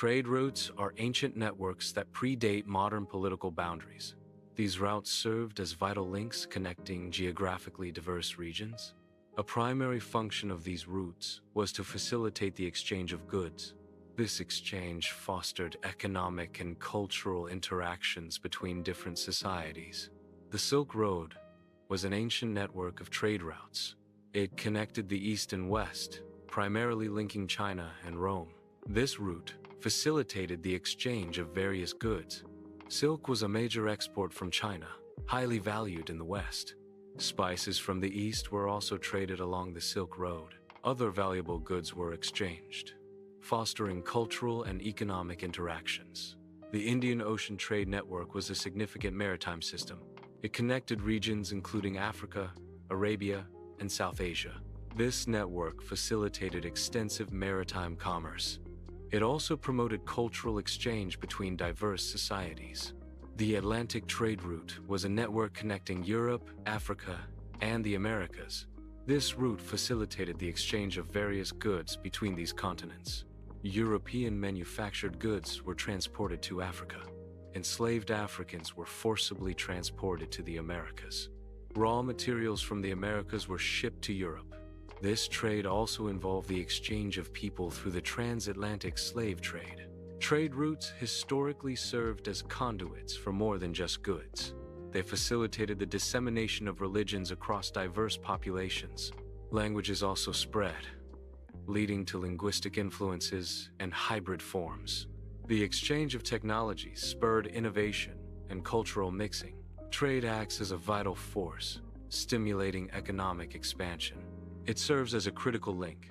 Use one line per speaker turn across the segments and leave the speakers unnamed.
Trade routes are ancient networks that predate modern political boundaries. These routes served as vital links connecting geographically diverse regions. A primary function of these routes was to facilitate the exchange of goods. This exchange fostered economic and cultural interactions between different societies. The Silk Road was an ancient network of trade routes. It connected the East and West, primarily linking China and Rome. This route facilitated the exchange of various goods. Silk was a major export from China, highly valued in the West. Spices from the East were also traded along the Silk Road. Other valuable goods were exchanged, fostering cultural and economic interactions. The Indian Ocean Trade Network was a significant maritime system. It connected regions including Africa, Arabia, and South Asia. This network facilitated extensive maritime commerce. It also promoted cultural exchange between diverse societies. The Atlantic Trade Route was a network connecting Europe, Africa, and the Americas. This route facilitated the exchange of various goods between these continents. European manufactured goods were transported to Africa. Enslaved Africans were forcibly transported to the Americas. Raw materials from the Americas were shipped to Europe. This trade also involved the exchange of people through the transatlantic slave trade. Trade routes historically served as conduits for more than just goods. They facilitated the dissemination of religions across diverse populations. Languages also spread, leading to linguistic influences and hybrid forms. The exchange of technologies spurred innovation and cultural mixing. Trade acts as a vital force, stimulating economic expansion. It serves as a critical link,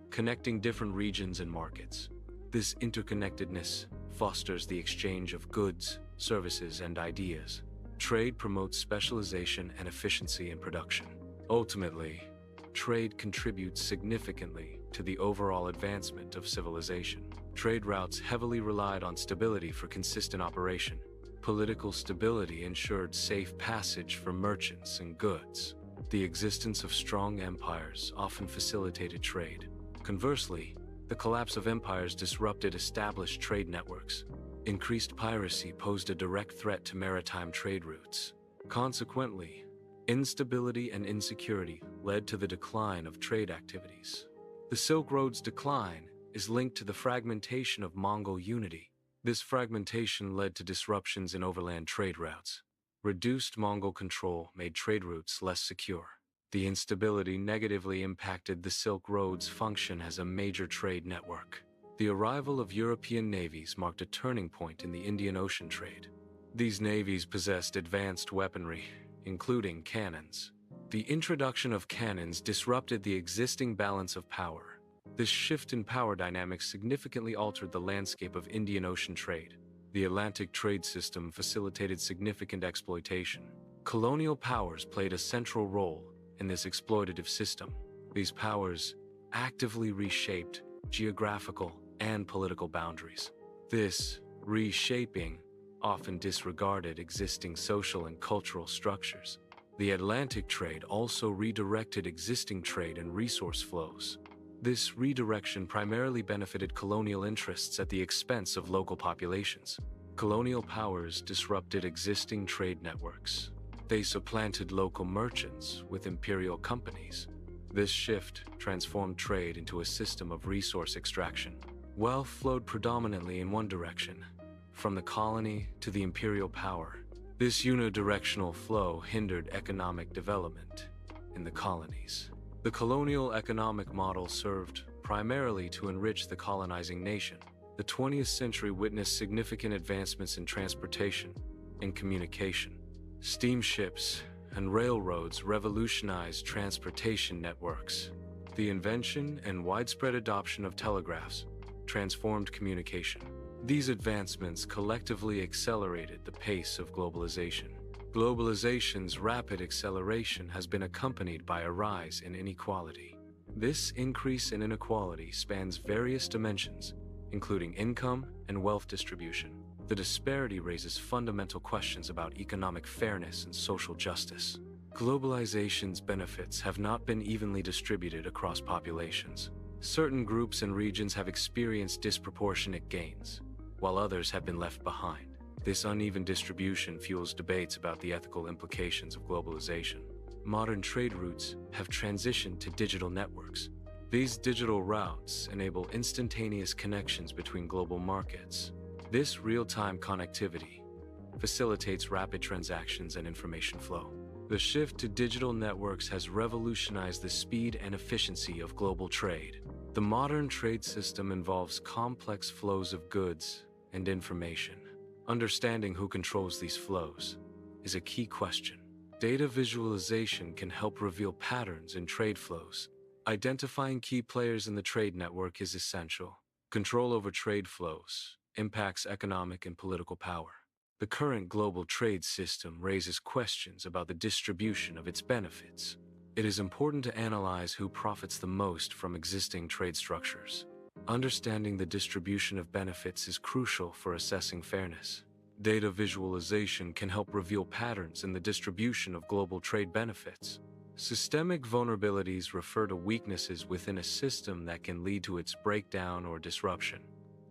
connecting different regions and markets. This interconnectedness fosters the exchange of goods, services, and ideas. Trade promotes specialization and efficiency in production. Ultimately, trade contributes significantly to the overall advancement of civilization. Trade routes heavily relied on stability for consistent operation. Political stability ensured safe passage for merchants and goods. The existence of strong empires often facilitated trade. Conversely, the collapse of empires disrupted established trade networks. Increased piracy posed a direct threat to maritime trade routes. Consequently, instability and insecurity led to the decline of trade activities. The Silk Road's decline is linked to the fragmentation of Mongol unity. This fragmentation led to disruptions in overland trade routes. Reduced Mongol control made trade routes less secure. The instability negatively impacted the Silk Road's function as a major trade network. The arrival of European navies marked a turning point in the Indian Ocean trade. These navies possessed advanced weaponry, including cannons. The introduction of cannons disrupted the existing balance of power. This shift in power dynamics significantly altered the landscape of Indian Ocean trade. The Atlantic trade system facilitated significant exploitation. Colonial powers played a central role in this exploitative system. These powers actively reshaped geographical and political boundaries. This reshaping often disregarded existing social and cultural structures. The Atlantic trade also redirected existing trade and resource flows. This redirection primarily benefited colonial interests at the expense of local populations. Colonial powers disrupted existing trade networks. They supplanted local merchants with imperial companies. This shift transformed trade into a system of resource extraction. Wealth flowed predominantly in one direction, from the colony to the imperial power. This unidirectional flow hindered economic development in the colonies. The colonial economic model served primarily to enrich the colonizing nation. The 20th century witnessed significant advancements in transportation and communication. Steamships and railroads revolutionized transportation networks. The invention and widespread adoption of telegraphs transformed communication. These advancements collectively accelerated the pace of globalization. Globalization's rapid acceleration has been accompanied by a rise in inequality. This increase in inequality spans various dimensions, including income and wealth distribution. The disparity raises fundamental questions about economic fairness and social justice. Globalization's benefits have not been evenly distributed across populations. Certain groups and regions have experienced disproportionate gains, while others have been left behind. This uneven distribution fuels debates about the ethical implications of globalization. Modern trade routes have transitioned to digital networks. These digital routes enable instantaneous connections between global markets. This real-time connectivity facilitates rapid transactions and information flow. The shift to digital networks has revolutionized the speed and efficiency of global trade. The modern trade system involves complex flows of goods and information. Understanding who controls these flows is a key question. Data visualization can help reveal patterns in trade flows. Identifying key players in the trade network is essential. Control over trade flows impacts economic and political power. The current global trade system raises questions about the distribution of its benefits. It is important to analyze who profits the most from existing trade structures. Understanding the distribution of benefits is crucial for assessing fairness. Data visualization can help reveal patterns in the distribution of global trade benefits. Systemic vulnerabilities refer to weaknesses within a system that can lead to its breakdown or disruption.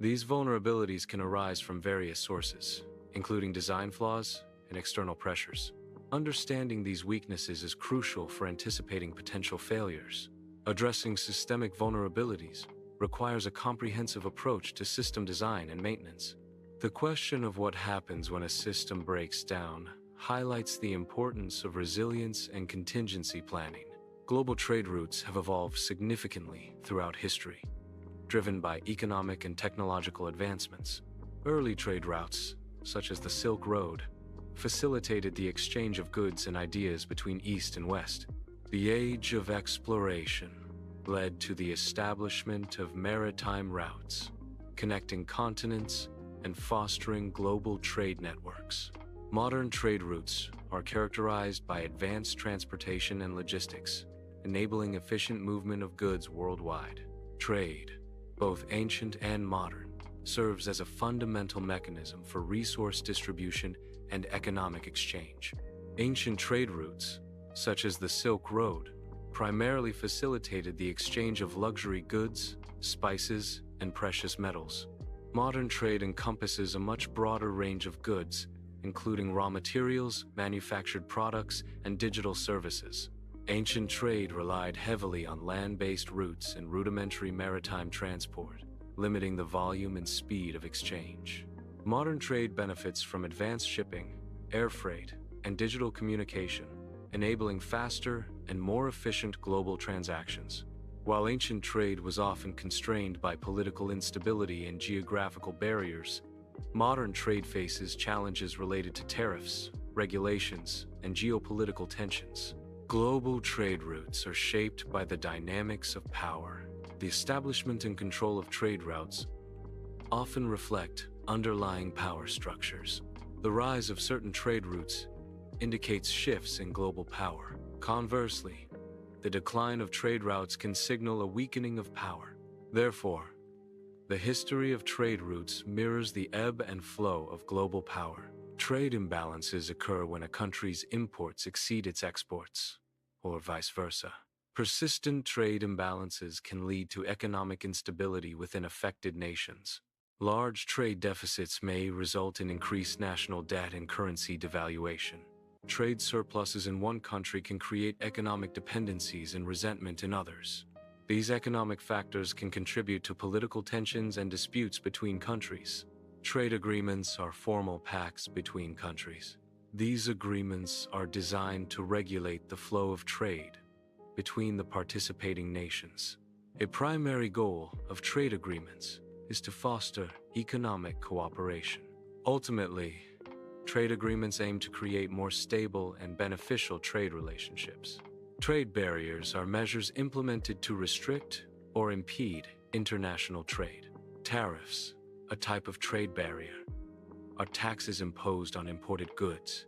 These vulnerabilities can arise from various sources, including design flaws and external pressures. Understanding these weaknesses is crucial for anticipating potential failures. Addressing systemic vulnerabilities requires a comprehensive approach to system design and maintenance. The question of what happens when a system breaks down highlights the importance of resilience and contingency planning. Global trade routes have evolved significantly throughout history, driven by economic and technological advancements. Early trade routes, such as the Silk Road, facilitated the exchange of goods and ideas between East and West. The age of exploration led to the establishment of maritime routes, connecting continents and fostering global trade networks. Modern trade routes are characterized by advanced transportation and logistics, enabling efficient movement of goods worldwide. Trade, both ancient and modern, serves as a fundamental mechanism for resource distribution and economic exchange. Ancient trade routes, such as the Silk Road, primarily facilitated the exchange of luxury goods, spices, and precious metals. Modern trade encompasses a much broader range of goods, including raw materials, manufactured products, and digital services. Ancient trade relied heavily on land-based routes and rudimentary maritime transport, limiting the volume and speed of exchange. Modern trade benefits from advanced shipping, air freight, and digital communication, enabling faster and more efficient global transactions. While ancient trade was often constrained by political instability and geographical barriers, modern trade faces challenges related to tariffs, regulations, and geopolitical tensions. Global trade routes are shaped by the dynamics of power. The establishment and control of trade routes often reflect underlying power structures. The rise of certain trade routes indicates shifts in global power. Conversely, the decline of trade routes can signal a weakening of power. Therefore, the history of trade routes mirrors the ebb and flow of global power. Trade imbalances occur when a country's imports exceed its exports, or vice versa. Persistent trade imbalances can lead to economic instability within affected nations. Large trade deficits may result in increased national debt and currency devaluation. Trade surpluses in one country can create economic dependencies and resentment in others. These economic factors can contribute to political tensions and disputes between countries. Trade agreements are formal pacts between countries. These agreements are designed to regulate the flow of trade between the participating nations. A primary goal of trade agreements is to foster economic cooperation. Ultimately, trade agreements aim to create more stable and beneficial trade relationships. Trade barriers are measures implemented to restrict or impede international trade. Tariffs, a type of trade barrier, are taxes imposed on imported goods,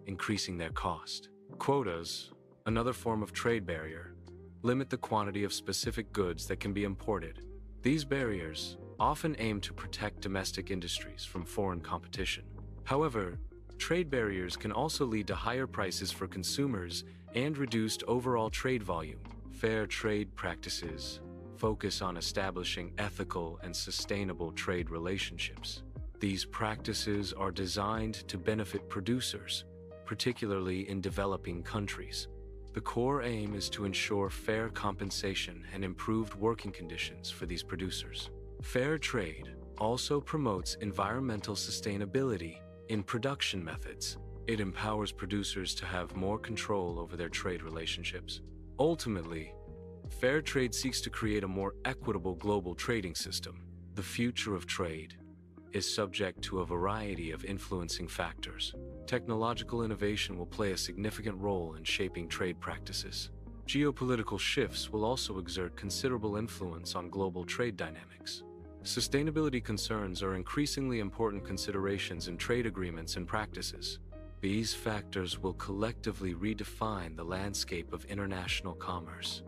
increasing their cost. Quotas, another form of trade barrier, limit the quantity of specific goods that can be imported. These barriers often aim to protect domestic industries from foreign competition. However, trade barriers can also lead to higher prices for consumers and reduced overall trade volume. Fair trade practices focus on establishing ethical and sustainable trade relationships. These practices are designed to benefit producers, particularly in developing countries. The core aim is to ensure fair compensation and improved working conditions for these producers. Fair trade also promotes environmental sustainability in production methods. It empowers producers to have more control over their trade relationships. Ultimately, fair trade seeks to create a more equitable global trading system. The future of trade is subject to a variety of influencing factors. Technological innovation will play a significant role in shaping trade practices. Geopolitical shifts will also exert considerable influence on global trade dynamics. Sustainability concerns are increasingly important considerations in trade agreements and practices. These factors will collectively redefine the landscape of international commerce.